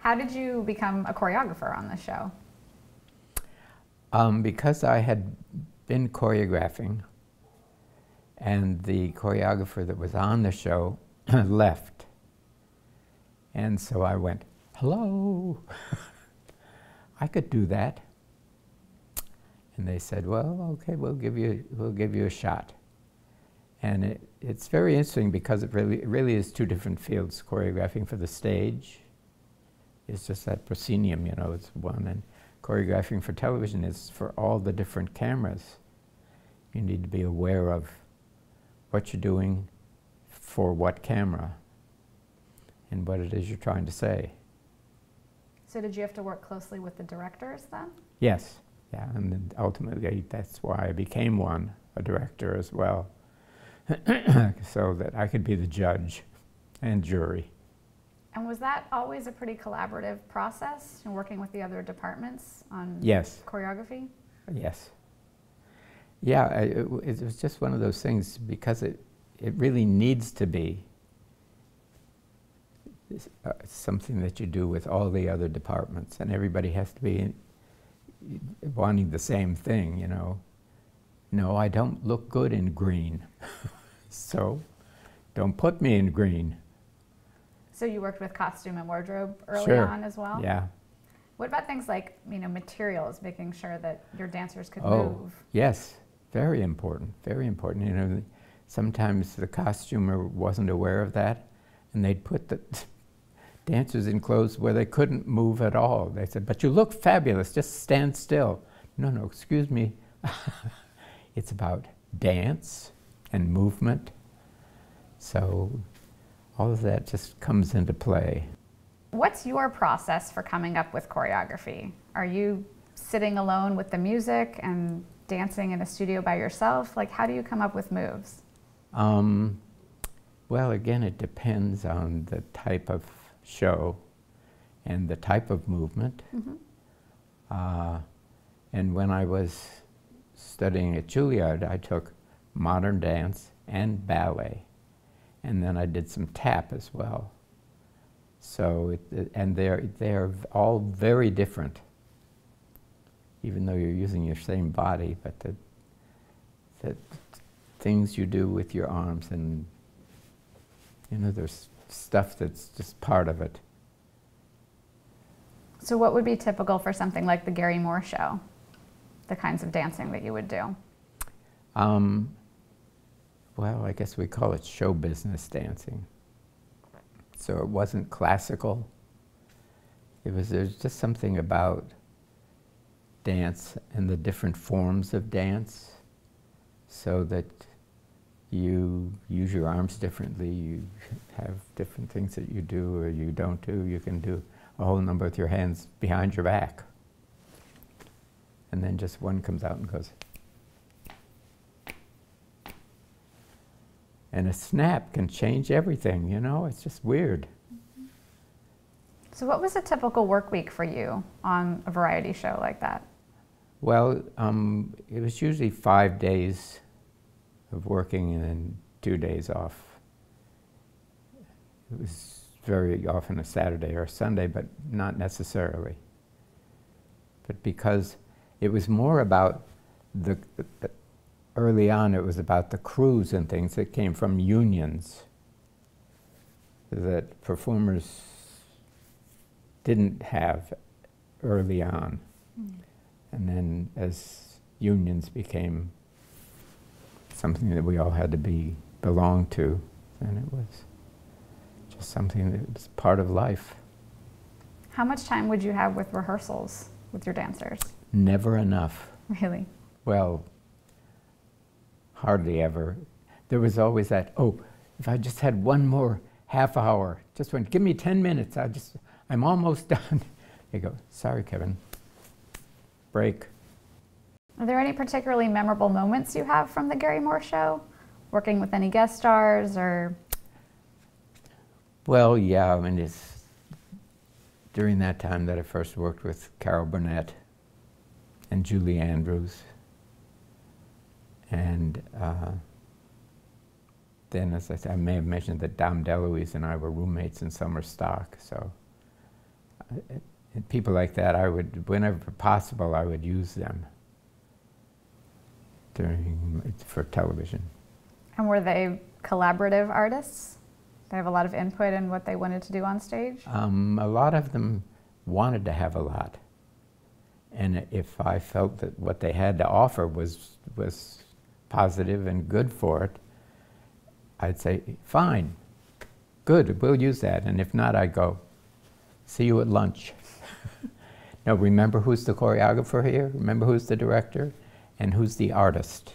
How did you become a choreographer on the show? Because I had been choreographing, and the choreographer that was on the show left. And so I went, hello, I could do that. And they said, well, okay, we'll give you a shot. And it's very interesting because it really is two different fields. Choreographing for the stage is just that proscenium, you know, it's one, and choreographing for television is for all the different cameras. You need to be aware of what you're doing for what camera and what it is you're trying to say. So did you have to work closely with the directors then? Yes, yeah, and then ultimately that's why I became a director as well, so that I could be the judge and jury. And was that always a pretty collaborative process in working with the other departments on Yes. choreography? Yes. Yeah, it was just one of those things because it really needs to be something that you do with all the other departments, and everybody has to be wanting the same thing, you know. No, I don't look good in green, so don't put me in green. So you worked with costume and wardrobe early Sure. on as well? Yeah. What about things like, you know, materials, making sure that your dancers could Oh, move? yes, very important, very important. You know, sometimes the costumer wasn't aware of that, and they'd put the dancers in clothes where they couldn't move at all. They said, but you look fabulous, just stand still. No, no, excuse me. It's about dance and movement. So all of that just comes into play. What's your process for coming up with choreography? Are you sitting alone with the music and dancing in a studio by yourself? Like, how do you come up with moves? Well, again, it depends on the type of show and the type of movement. Mm-hmm. And when I was studying at Juilliard, I took modern dance and ballet. And then I did some tap as well. So, and they're all very different, even though you're using your same body, but the things you do with your arms, and you know, there's stuff that's just part of it. So what would be typical for something like the Garry Moore Show, the kinds of dancing that you would do? Well, I guess we call it show business dancing. So it wasn't classical. There's just something about dance and the different forms of dance, so that you use your arms differently, you have different things that you do or you don't do. You can do a whole number with your hands behind your back. And then just one comes out and goes. And a snap can change everything, you know? It's just weird. So what was a typical work week for you on a variety show like that? Well, it was usually 5 days of working and then 2 days off. It was very often a Saturday or a Sunday, but not necessarily. But because it was more about early on, it was about the crews and things that came from unions that performers didn't have early on. Mm. And then as unions became something that we all had to belong to, and it was just something that was part of life. How much time would you have with rehearsals with your dancers? Never enough. Really? Well, hardly ever. There was always that, oh, if I just had one more half hour, just one, give me 10 minutes, I'm almost done. They go, sorry, Kevin, break. Are there any particularly memorable moments you have from the Garry Moore Show? Working with any guest stars or? Well, yeah, I mean, it's during that time that I first worked with Carol Burnett and Julie Andrews. And then, as I said, I may have mentioned that Dom DeLuise and I were roommates in summer stock, so people like that, I would, whenever possible, I would use them for television. And were they collaborative artists? They have a lot of input in what they wanted to do on stage? A lot of them wanted to have a lot. And if I felt that what they had to offer was positive and good for it, I'd say, fine, good, we'll use that. And if not, I'd go, see you at lunch. Now remember who's the choreographer here, remember who's the director, and who's the artist.